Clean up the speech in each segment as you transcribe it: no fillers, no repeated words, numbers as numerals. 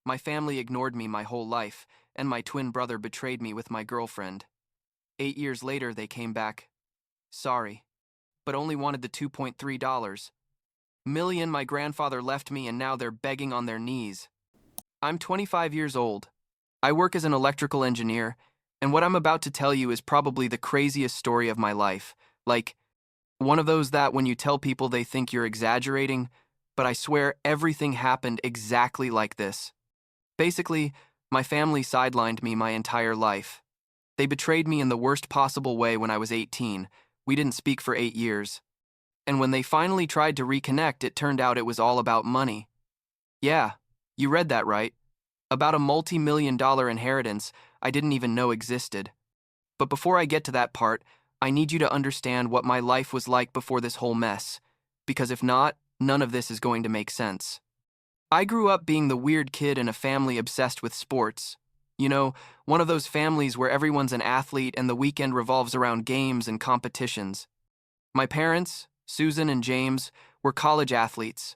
My family ignored me my whole life, and my twin brother betrayed me with my girlfriend. 8 years later, they came back. Sorry, but only wanted the $2.3 million my grandfather left me, and now they're begging on their knees. I'm 25 years old. I work as an electrical engineer, and what I'm about to tell you is probably the craziest story of my life. Like, one of those that when you tell people they think you're exaggerating, but I swear everything happened exactly like this. Basically, my family sidelined me my entire life. They betrayed me in the worst possible way when I was 18. We didn't speak for 8 years. And when they finally tried to reconnect, it turned out it was all about money. Yeah, you read that right. About a multi-million-dollar inheritance I didn't even know existed. But before I get to that part, I need you to understand what my life was like before this whole mess, because if not, none of this is going to make sense. I grew up being the weird kid in a family obsessed with sports. You know, one of those families where everyone's an athlete and the weekend revolves around games and competitions. My parents, Susan and James, were college athletes.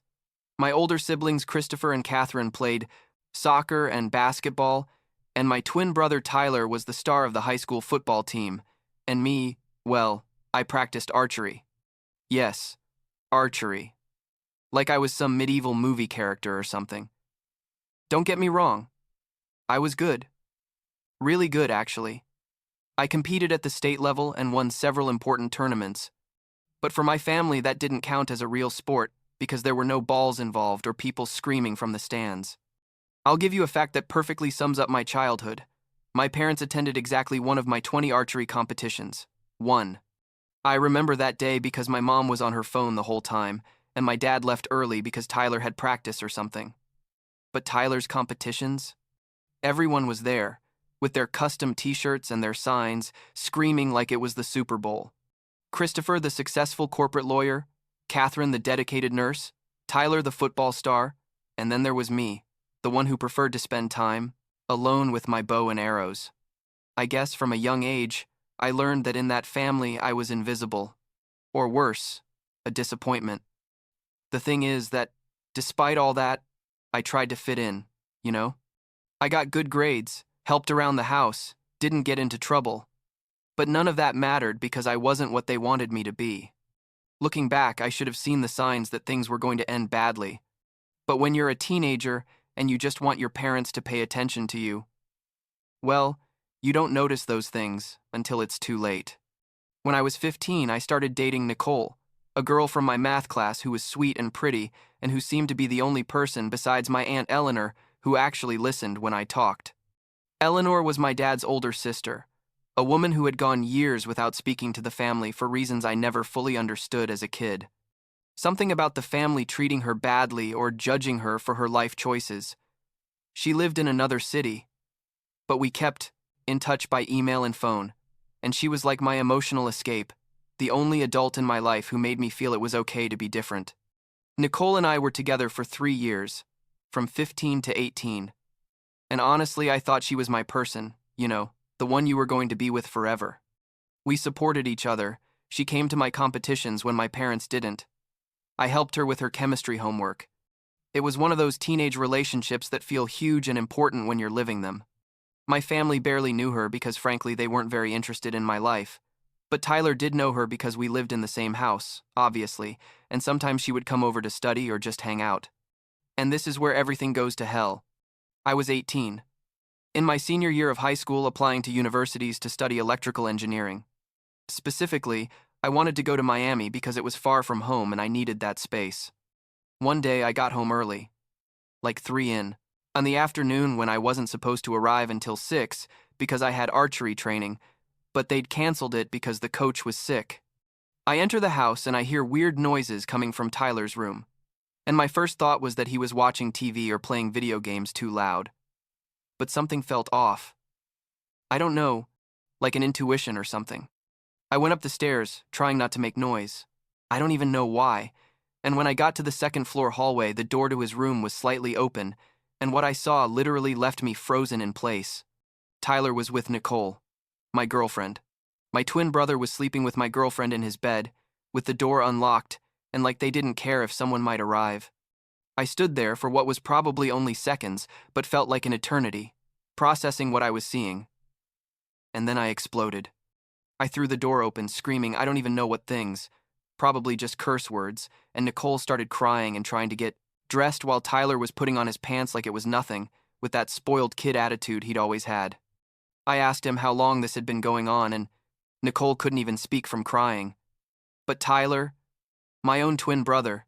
My older siblings, Christopher and Catherine, played soccer and basketball, and my twin brother Tyler was the star of the high school football team. And me, well, I practiced archery. Yes, archery. Like I was some medieval movie character or something. Don't get me wrong. I was good. Really good, actually. I competed at the state level and won several important tournaments. But for my family, that didn't count as a real sport because there were no balls involved or people screaming from the stands. I'll give you a fact that perfectly sums up my childhood. My parents attended exactly one of my 20 archery competitions. One. I remember that day because my mom was on her phone the whole time, and my dad left early because Tyler had practice or something. But Tyler's competitions? Everyone was there, with their custom t-shirts and their signs, screaming like it was the Super Bowl. Christopher, the successful corporate lawyer, Catherine, the dedicated nurse, Tyler, the football star, and then there was me, the one who preferred to spend time alone with my bow and arrows. I guess from a young age, I learned that in that family I was invisible, or worse, a disappointment. The thing is that, despite all that, I tried to fit in, you know? I got good grades, helped around the house, didn't get into trouble. But none of that mattered because I wasn't what they wanted me to be. Looking back, I should have seen the signs that things were going to end badly. But when you're a teenager and you just want your parents to pay attention to you, well, you don't notice those things until it's too late. When I was 15, I started dating Nicole, a girl from my math class who was sweet and pretty and who seemed to be the only person besides my Aunt Eleanor who actually listened when I talked. Eleanor was my dad's older sister, a woman who had gone years without speaking to the family for reasons I never fully understood as a kid. Something about the family treating her badly or judging her for her life choices. She lived in another city, but we kept in touch by email and phone, and she was like my emotional escape, the only adult in my life who made me feel it was okay to be different. Nicole and I were together for 3 years, from 15 to 18. And honestly, I thought she was my person, you know, the one you were going to be with forever. We supported each other. She came to my competitions when my parents didn't. I helped her with her chemistry homework. It was one of those teenage relationships that feel huge and important when you're living them. My family barely knew her because frankly they weren't very interested in my life. But Tyler did know her because we lived in the same house, obviously, and sometimes she would come over to study or just hang out. And this is where everything goes to hell. I was 18. In my senior year of high school, applying to universities to study electrical engineering. Specifically, I wanted to go to Miami because it was far from home and I needed that space. One day I got home early, like 3 in, on the afternoon when I wasn't supposed to arrive until 6 because I had archery training, but they'd canceled it because the coach was sick. I enter the house and I hear weird noises coming from Tyler's room. And my first thought was that he was watching TV or playing video games too loud. But something felt off. I don't know, like an intuition or something. I went up the stairs, trying not to make noise. I don't even know why. And when I got to the second floor hallway, the door to his room was slightly open, and what I saw literally left me frozen in place. Tyler was with Nicole, my girlfriend. My twin brother was sleeping with my girlfriend in his bed, with the door unlocked, and like they didn't care if someone might arrive. I stood there for what was probably only seconds, but felt like an eternity, processing what I was seeing. And then I exploded. I threw the door open, screaming I don't even know what things, probably just curse words, and Nicole started crying and trying to get dressed while Tyler was putting on his pants like it was nothing, with that spoiled kid attitude he'd always had. I asked him how long this had been going on, and Nicole couldn't even speak from crying. But Tyler, my own twin brother,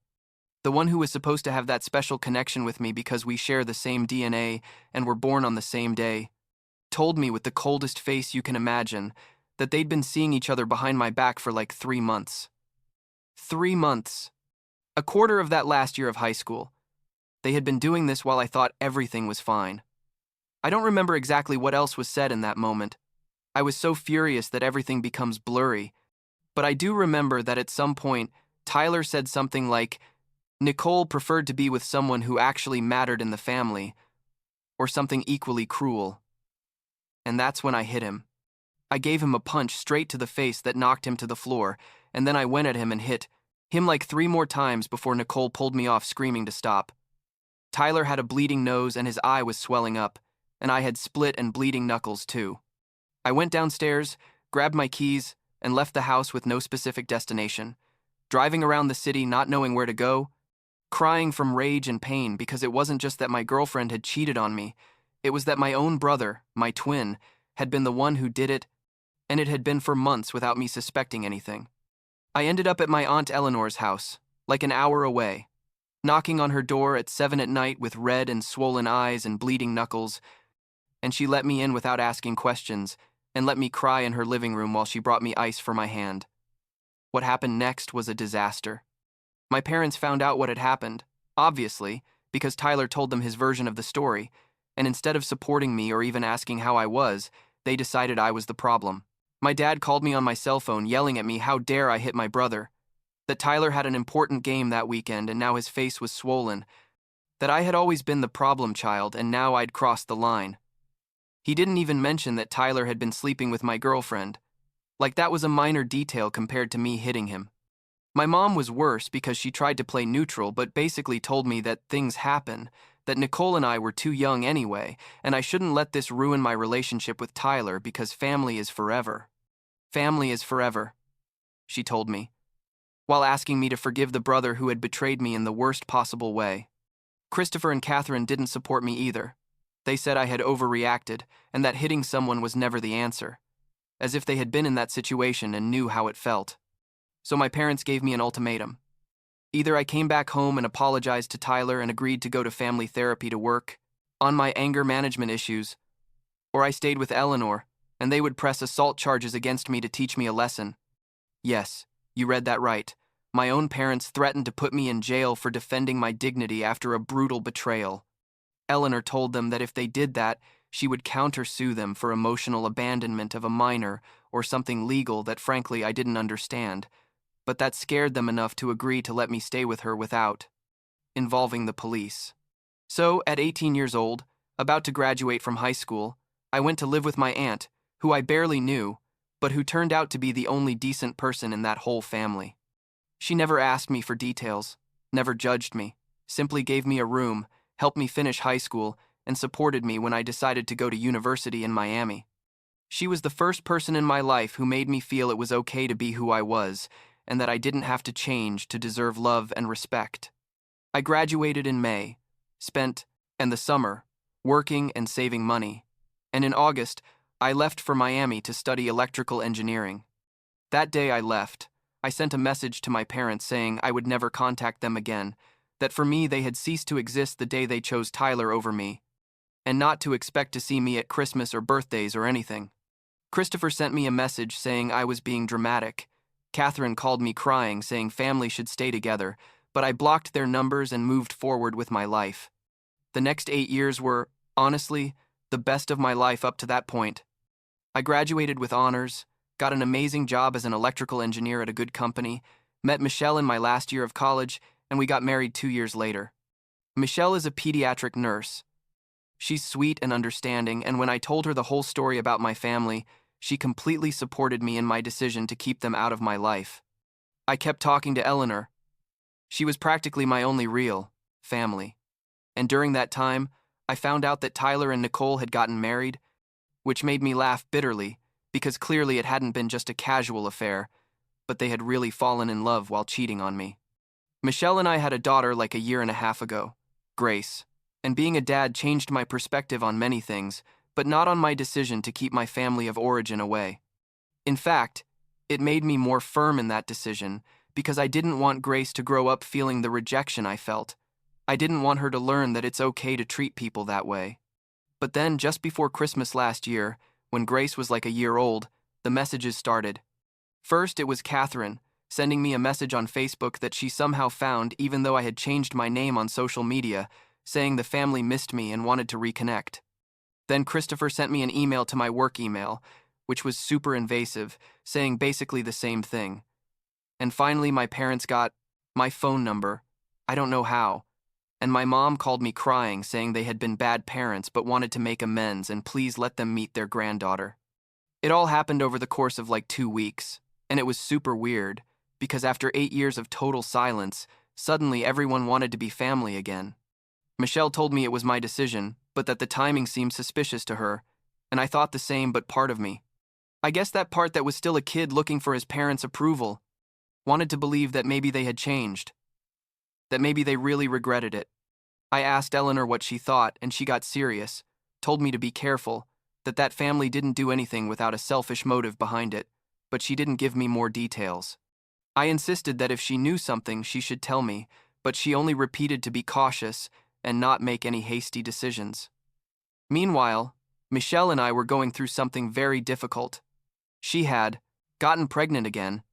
the one who was supposed to have that special connection with me because we share the same DNA and were born on the same day, told me with the coldest face you can imagine that they'd been seeing each other behind my back for like 3 months. 3 months. A quarter of that last year of high school. They had been doing this while I thought everything was fine. I don't remember exactly what else was said in that moment. I was so furious that everything becomes blurry. But I do remember that at some point, Tyler said something like, Nicole preferred to be with someone who actually mattered in the family, or something equally cruel. And that's when I hit him. I gave him a punch straight to the face that knocked him to the floor, and then I went at him and hit him like 3 more times before Nicole pulled me off screaming to stop. Tyler had a bleeding nose and his eye was swelling up, and I had split and bleeding knuckles too. I went downstairs, grabbed my keys, and left the house with no specific destination, driving around the city not knowing where to go, crying from rage and pain because it wasn't just that my girlfriend had cheated on me, it was that my own brother, my twin, had been the one who did it, and it had been for months without me suspecting anything. I ended up at my Aunt Eleanor's house, like an hour away, knocking on her door at 7 at night with red and swollen eyes and bleeding knuckles, and she let me in without asking questions and let me cry in her living room while she brought me ice for my hand. What happened next was a disaster. My parents found out what had happened, obviously, because Tyler told them his version of the story, and instead of supporting me or even asking how I was, they decided I was the problem. My dad called me on my cell phone yelling at me how dare I hit my brother, that Tyler had an important game that weekend and now his face was swollen, that I had always been the problem child and now I'd crossed the line. He didn't even mention that Tyler had been sleeping with my girlfriend, like that was a minor detail compared to me hitting him. My mom was worse because she tried to play neutral but basically told me that things happen, that Nicole and I were too young anyway, and I shouldn't let this ruin my relationship with Tyler because family is forever. Family is forever, she told me, while asking me to forgive the brother who had betrayed me in the worst possible way. Christopher and Catherine didn't support me either. They said I had overreacted and that hitting someone was never the answer, as if they had been in that situation and knew how it felt. So my parents gave me an ultimatum. Either I came back home and apologized to Tyler and agreed to go to family therapy to work on my anger management issues, or I stayed with Eleanor and they would press assault charges against me to teach me a lesson. Yes, you read that right. My own parents threatened to put me in jail for defending my dignity after a brutal betrayal. Eleanor told them that if they did that, she would countersue them for emotional abandonment of a minor or something legal that frankly I didn't understand, but that scared them enough to agree to let me stay with her without involving the police. So, at 18 years old, about to graduate from high school, I went to live with my aunt, who I barely knew, but who turned out to be the only decent person in that whole family. She never asked me for details, never judged me, simply gave me a room, helped me finish high school, and supported me when I decided to go to university in Miami. She was the first person in my life who made me feel it was okay to be who I was, and that I didn't have to change to deserve love and respect. I graduated in May, spent, and the summer, working and saving money, and in August, I left for Miami to study electrical engineering. That day I left, I sent a message to my parents saying I would never contact them again, that for me they had ceased to exist the day they chose Tyler over me, and not to expect to see me at Christmas or birthdays or anything. Christopher sent me a message saying I was being dramatic. Catherine called me crying, saying family should stay together, but I blocked their numbers and moved forward with my life. The next 8 years were, honestly, the best of my life up to that point. I graduated with honors, got an amazing job as an electrical engineer at a good company, met Michelle in my last year of college, and we got married 2 years later. Michelle is a pediatric nurse. She's sweet and understanding, and when I told her the whole story about my family, she completely supported me in my decision to keep them out of my life. I kept talking to Eleanor. She was practically my only real family. And during that time, I found out that Tyler and Nicole had gotten married, which made me laugh bitterly, because clearly it hadn't been just a casual affair, but they had really fallen in love while cheating on me. Michelle and I had a daughter like a year and a half ago, Grace, and being a dad changed my perspective on many things, but not on my decision to keep my family of origin away. In fact, it made me more firm in that decision because I didn't want Grace to grow up feeling the rejection I felt. I didn't want her to learn that it's okay to treat people that way. But then, just before Christmas last year, when Grace was like a year old, the messages started. First, it was Catherine, sending me a message on Facebook that she somehow found even though I had changed my name on social media, saying the family missed me and wanted to reconnect. Then Christopher sent me an email to my work email, which was super invasive, saying basically the same thing. And finally, my parents got my phone number. I don't know how. And my mom called me crying, saying they had been bad parents but wanted to make amends and please let them meet their granddaughter. It all happened over the course of like 2 weeks, and it was super weird, because after 8 years of total silence, suddenly everyone wanted to be family again. Michelle told me it was my decision, but that the timing seemed suspicious to her, and I thought the same, but part of me, I guess that part that was still a kid looking for his parents' approval, wanted to believe that maybe they had changed, that maybe they really regretted it. I asked Eleanor what she thought, and she got serious, told me to be careful, that family didn't do anything without a selfish motive behind it, but she didn't give me more details. I insisted that if she knew something, she should tell me, but she only repeated to be cautious and not make any hasty decisions. Meanwhile, Michelle and I were going through something very difficult. She had gotten pregnant again.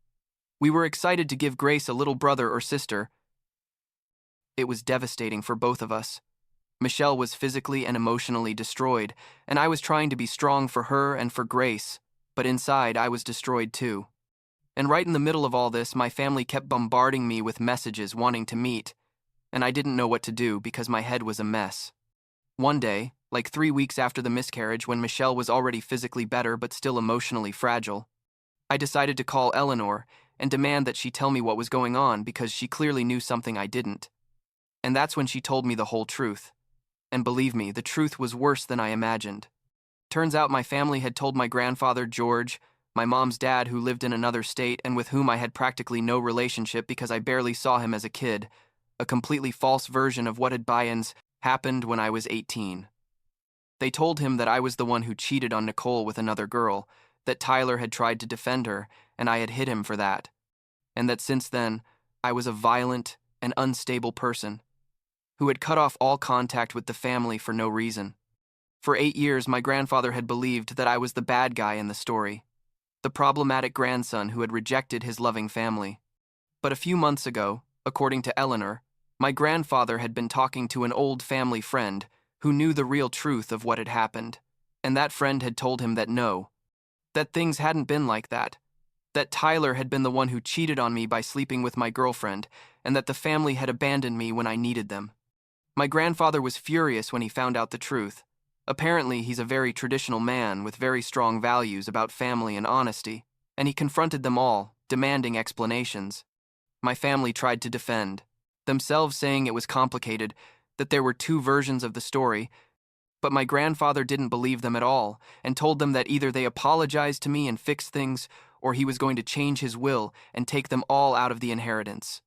We were excited to give Grace a little brother or sister. It was devastating for both of us. Michelle was physically and emotionally destroyed, and I was trying to be strong for her and for Grace, but inside I was destroyed too. And right in the middle of all this, my family kept bombarding me with messages wanting to meet, and I didn't know what to do because my head was a mess. One day, like 3 weeks after the miscarriage, when Michelle was already physically better but still emotionally fragile, I decided to call Eleanor and demand that she tell me what was going on because she clearly knew something I didn't. And that's when she told me the whole truth. And believe me, the truth was worse than I imagined. Turns out my family had told my grandfather, George, my mom's dad who lived in another state and with whom I had practically no relationship because I barely saw him as a kid, a completely false version of what had happened when I was 18. They told him that I was the one who cheated on Nicole with another girl, that Tyler had tried to defend her, and I had hit him for that, and that since then, I was a violent and unstable person who had cut off all contact with the family for no reason. For 8 years, my grandfather had believed that I was the bad guy in the story, the problematic grandson who had rejected his loving family. But a few months ago, according to Eleanor, my grandfather had been talking to an old family friend who knew the real truth of what had happened, and that friend had told him that no, that things hadn't been like that Tyler had been the one who cheated on me by sleeping with my girlfriend, and that the family had abandoned me when I needed them. My grandfather was furious when he found out the truth. Apparently, he's a very traditional man with very strong values about family and honesty, and he confronted them all, demanding explanations. My family tried to defend, themselves saying it was complicated, that there were 2 versions of the story, but my grandfather didn't believe them at all and told them that either they apologized to me and fixed things, or he was going to change his will and take them all out of the inheritance.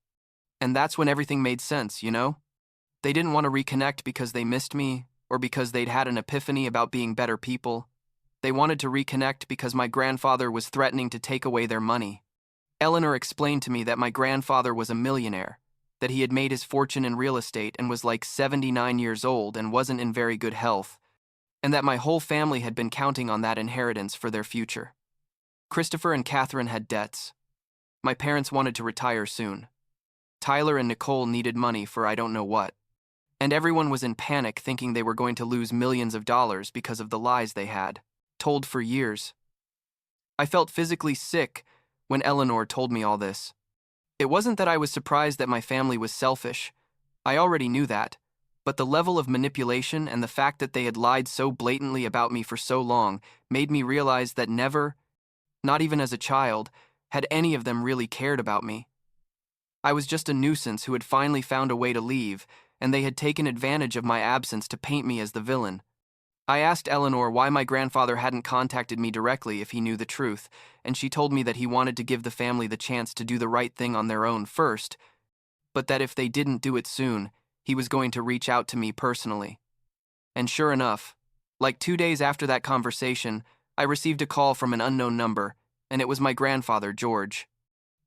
And that's when everything made sense, you know? They didn't want to reconnect because they missed me, or because they'd had an epiphany about being better people. They wanted to reconnect because my grandfather was threatening to take away their money. Eleanor explained to me that my grandfather was a millionaire, that he had made his fortune in real estate and was like 79 years old and wasn't in very good health, and that my whole family had been counting on that inheritance for their future. Christopher and Catherine had debts. My parents wanted to retire soon. Tyler and Nicole needed money for I don't know what. And everyone was in panic thinking they were going to lose millions of dollars because of the lies they had told for years. I felt physically sick when Eleanor told me all this. It wasn't that I was surprised that my family was selfish. I already knew that. But the level of manipulation and the fact that they had lied so blatantly about me for so long made me realize that never, not even as a child, had any of them really cared about me. I was just a nuisance who had finally found a way to leave, and they had taken advantage of my absence to paint me as the villain. I asked Eleanor why my grandfather hadn't contacted me directly if he knew the truth, and she told me that he wanted to give the family the chance to do the right thing on their own first, but that if they didn't do it soon, he was going to reach out to me personally. And sure enough, like 2 days after that conversation, I received a call from an unknown number, and it was my grandfather, George.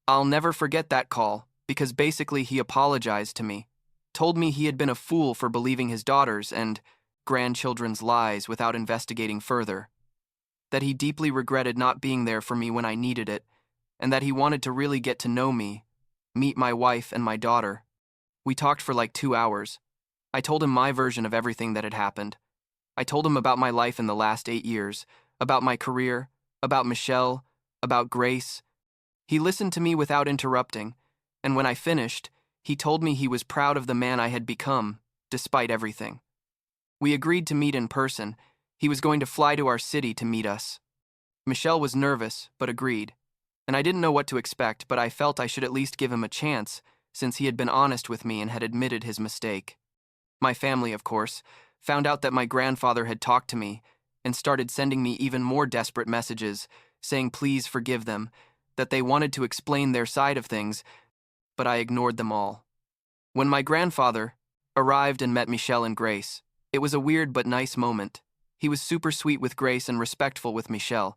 I'll never forget that call, because basically he apologized to me, told me he had been a fool for believing his daughters and grandchildren's lies without investigating further, that he deeply regretted not being there for me when I needed it, and that he wanted to really get to know me, meet my wife and my daughter. We talked for like 2 hours. I told him my version of everything that had happened. I told him about my life in the last 8 years, about my career, about Michelle, about Grace. He listened to me without interrupting, and when I finished, he told me he was proud of the man I had become, despite everything. We agreed to meet in person. He was going to fly to our city to meet us. Michelle was nervous, but agreed, and I didn't know what to expect, but I felt I should at least give him a chance, since he had been honest with me and had admitted his mistake. My family, of course, found out that my grandfather had talked to me and started sending me even more desperate messages, saying please forgive them, that they wanted to explain their side of things, but I ignored them all. When my grandfather arrived and met Michelle and Grace, it was a weird but nice moment. He was super sweet with Grace and respectful with Michelle,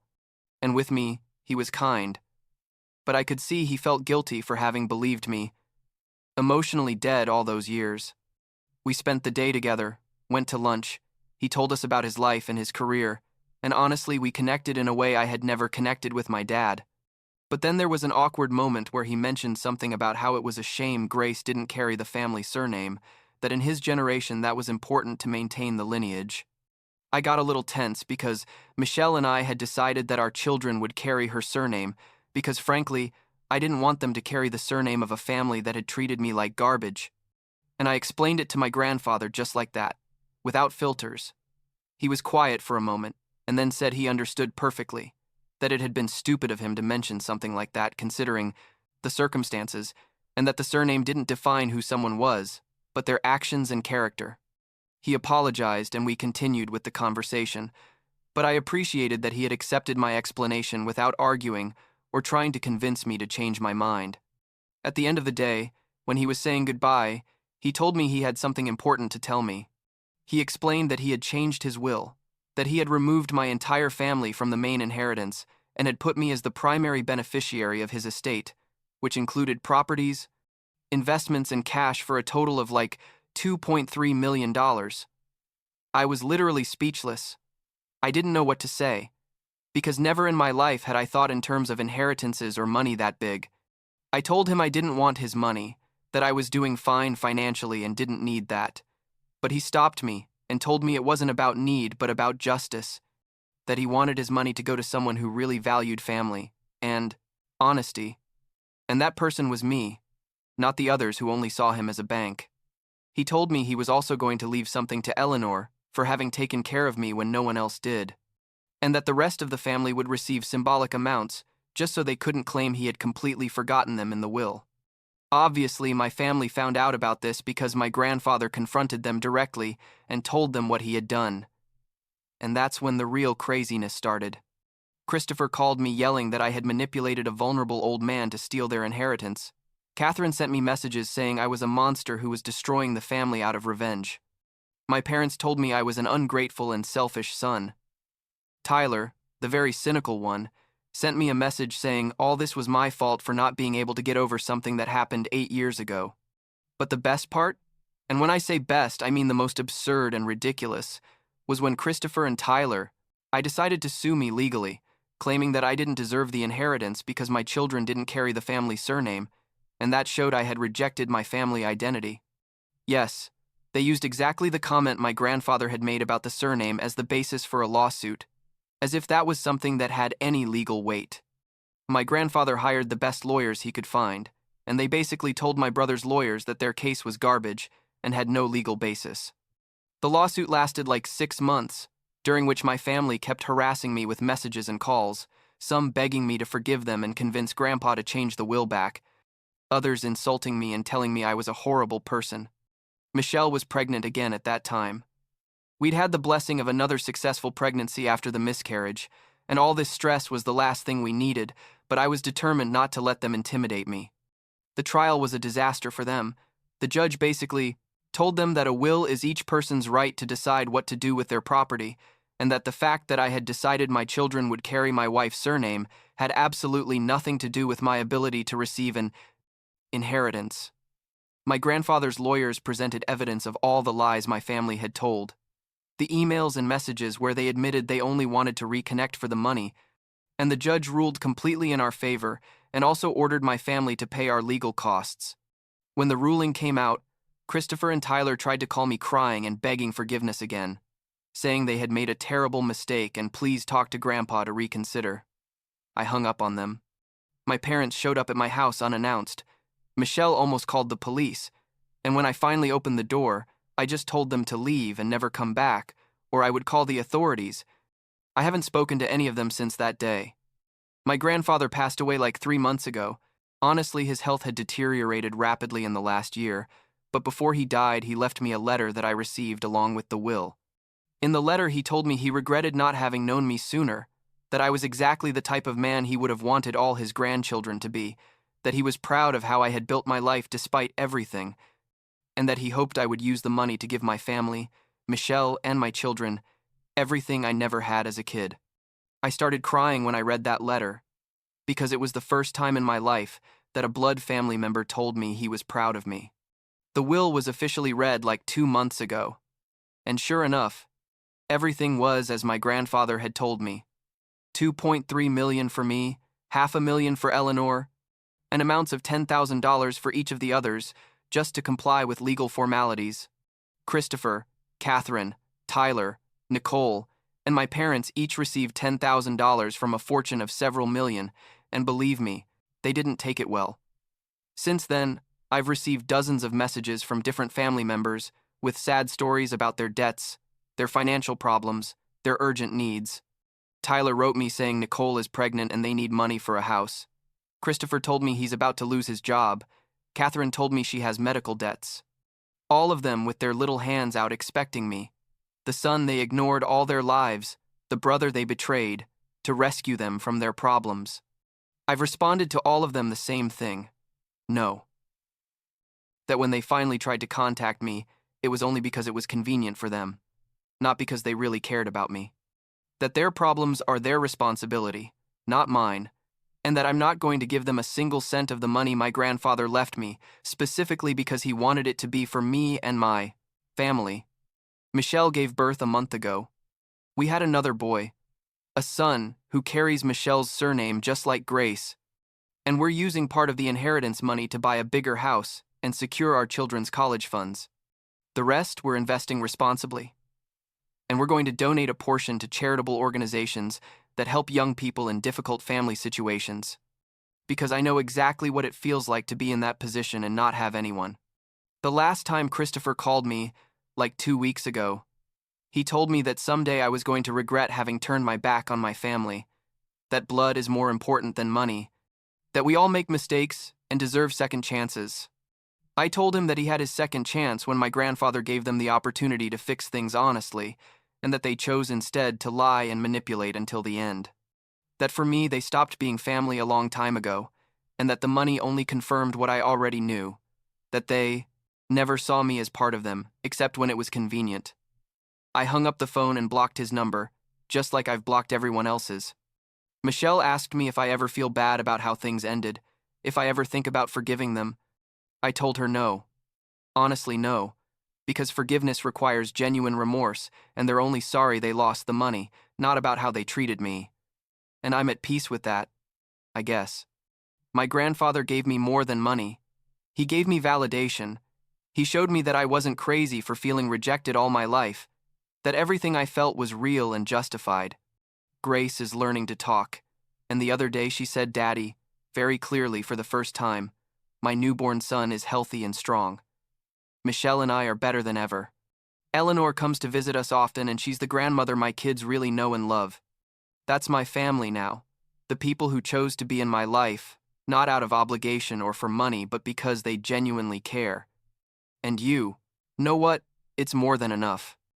and with me, he was kind. But I could see he felt guilty for having believed me, emotionally dead all those years. We spent the day together, went to lunch. He told us about his life and his career, and honestly, we connected in a way I had never connected with my dad. But then there was an awkward moment where he mentioned something about how it was a shame Grace didn't carry the family surname, that in his generation that was important to maintain the lineage. I got a little tense because Michelle and I had decided that our children would carry her surname because, frankly, I didn't want them to carry the surname of a family that had treated me like garbage. And I explained it to my grandfather just like that, without filters. He was quiet for a moment, and then said he understood perfectly, that it had been stupid of him to mention something like that considering the circumstances, and that the surname didn't define who someone was, but their actions and character. He apologized and we continued with the conversation, but I appreciated that he had accepted my explanation without arguing or trying to convince me to change my mind. At the end of the day, when he was saying goodbye, he told me he had something important to tell me. He explained that he had changed his will, that he had removed my entire family from the main inheritance and had put me as the primary beneficiary of his estate, which included properties, investments, and cash for a total of like $2.3 million. I was literally speechless. I didn't know what to say, because never in my life had I thought in terms of inheritances or money that big. I told him I didn't want his money, that I was doing fine financially and didn't need that. But he stopped me and told me it wasn't about need but about justice, that he wanted his money to go to someone who really valued family and honesty. And that person was me, not the others who only saw him as a bank. He told me he was also going to leave something to Eleanor for having taken care of me when no one else did, and that the rest of the family would receive symbolic amounts just so they couldn't claim he had completely forgotten them in the will. Obviously, my family found out about this because my grandfather confronted them directly and told them what he had done. And that's when the real craziness started. Christopher called me yelling that I had manipulated a vulnerable old man to steal their inheritance. Catherine sent me messages saying I was a monster who was destroying the family out of revenge. My parents told me I was an ungrateful and selfish son. Tyler, the very cynical one, sent me a message saying all this was my fault for not being able to get over something that happened 8 years ago. But the best part, and when I say best, I mean the most absurd and ridiculous, was when Christopher and Tyler, I decided to sue me legally, claiming that I didn't deserve the inheritance because my children didn't carry the family surname, and that showed I had rejected my family identity. Yes, they used exactly the comment my grandfather had made about the surname as the basis for a lawsuit, as if that was something that had any legal weight. My grandfather hired the best lawyers he could find, and they basically told my brother's lawyers that their case was garbage and had no legal basis. The lawsuit lasted like 6 months, during which my family kept harassing me with messages and calls, some begging me to forgive them and convince Grandpa to change the will back, others insulting me and telling me I was a horrible person. Michelle was pregnant again at that time. We'd had the blessing of another successful pregnancy after the miscarriage, and all this stress was the last thing we needed, but I was determined not to let them intimidate me. The trial was a disaster for them. The judge basically told them that a will is each person's right to decide what to do with their property, and that the fact that I had decided my children would carry my wife's surname had absolutely nothing to do with my ability to receive an inheritance. My grandfather's lawyers presented evidence of all the lies my family had told. The emails and messages where they admitted they only wanted to reconnect for the money, and the judge ruled completely in our favor and also ordered my family to pay our legal costs. When the ruling came out, Christopher and Tyler tried to call me crying and begging forgiveness again, saying they had made a terrible mistake and please talk to Grandpa to reconsider. I hung up on them. My parents showed up at my house unannounced. Michelle almost called the police, and when I finally opened the door, I just told them to leave and never come back, or I would call the authorities. I haven't spoken to any of them since that day. My grandfather passed away like 3 months ago. Honestly, his health had deteriorated rapidly in the last year, but before he died, he left me a letter that I received along with the will. In the letter, he told me he regretted not having known me sooner, that I was exactly the type of man he would have wanted all his grandchildren to be, that he was proud of how I had built my life despite everything, and that he hoped I would use the money to give my family, Michelle, and my children everything I never had as a kid. I started crying when I read that letter, because it was the first time in my life that a blood family member told me he was proud of me. The will was officially read like 2 months ago, and sure enough, everything was as my grandfather had told me. $2.3 million for me, $500,000 for Eleanor, and amounts of $10,000 for each of the others, just to comply with legal formalities. Christopher, Catherine, Tyler, Nicole, and my parents each received $10,000 from a fortune of several million, and believe me, they didn't take it well. Since then, I've received dozens of messages from different family members with sad stories about their debts, their financial problems, their urgent needs. Tyler wrote me saying Nicole is pregnant and they need money for a house. Christopher told me he's about to lose his job. Catherine told me she has medical debts. All of them with their little hands out expecting me. The son they ignored all their lives, the brother they betrayed, to rescue them from their problems. I've responded to all of them the same thing. No. That when they finally tried to contact me, it was only because it was convenient for them, not because they really cared about me. That their problems are their responsibility, not mine, and that I'm not going to give them a single cent of the money my grandfather left me, specifically because he wanted it to be for me and my family. Michelle gave birth a month ago. We had another boy, a son who carries Michelle's surname just like Grace, and we're using part of the inheritance money to buy a bigger house and secure our children's college funds. The rest we're investing responsibly. And we're going to donate a portion to charitable organizations that help young people in difficult family situations. Because I know exactly what it feels like to be in that position and not have anyone. The last time Christopher called me, like 2 weeks ago, he told me that someday I was going to regret having turned my back on my family, that blood is more important than money, that we all make mistakes and deserve second chances. I told him that he had his second chance when my grandfather gave them the opportunity to fix things honestly, and that they chose instead to lie and manipulate until the end. That for me, they stopped being family a long time ago, and that the money only confirmed what I already knew, that they never saw me as part of them, except when it was convenient. I hung up the phone and blocked his number, just like I've blocked everyone else's. Michelle asked me if I ever feel bad about how things ended, if I ever think about forgiving them. I told her no. Honestly, no. Because forgiveness requires genuine remorse, and they're only sorry they lost the money, not about how they treated me. And I'm at peace with that, I guess. My grandfather gave me more than money. He gave me validation. He showed me that I wasn't crazy for feeling rejected all my life, that everything I felt was real and justified. Grace is learning to talk, and the other day she said, "Daddy," very clearly for the first time. My newborn son is healthy and strong. Michelle and I are better than ever. Eleanor comes to visit us often, and she's the grandmother my kids really know and love. That's my family now, the people who chose to be in my life, not out of obligation or for money, but because they genuinely care. And you, Know what? It's more than enough.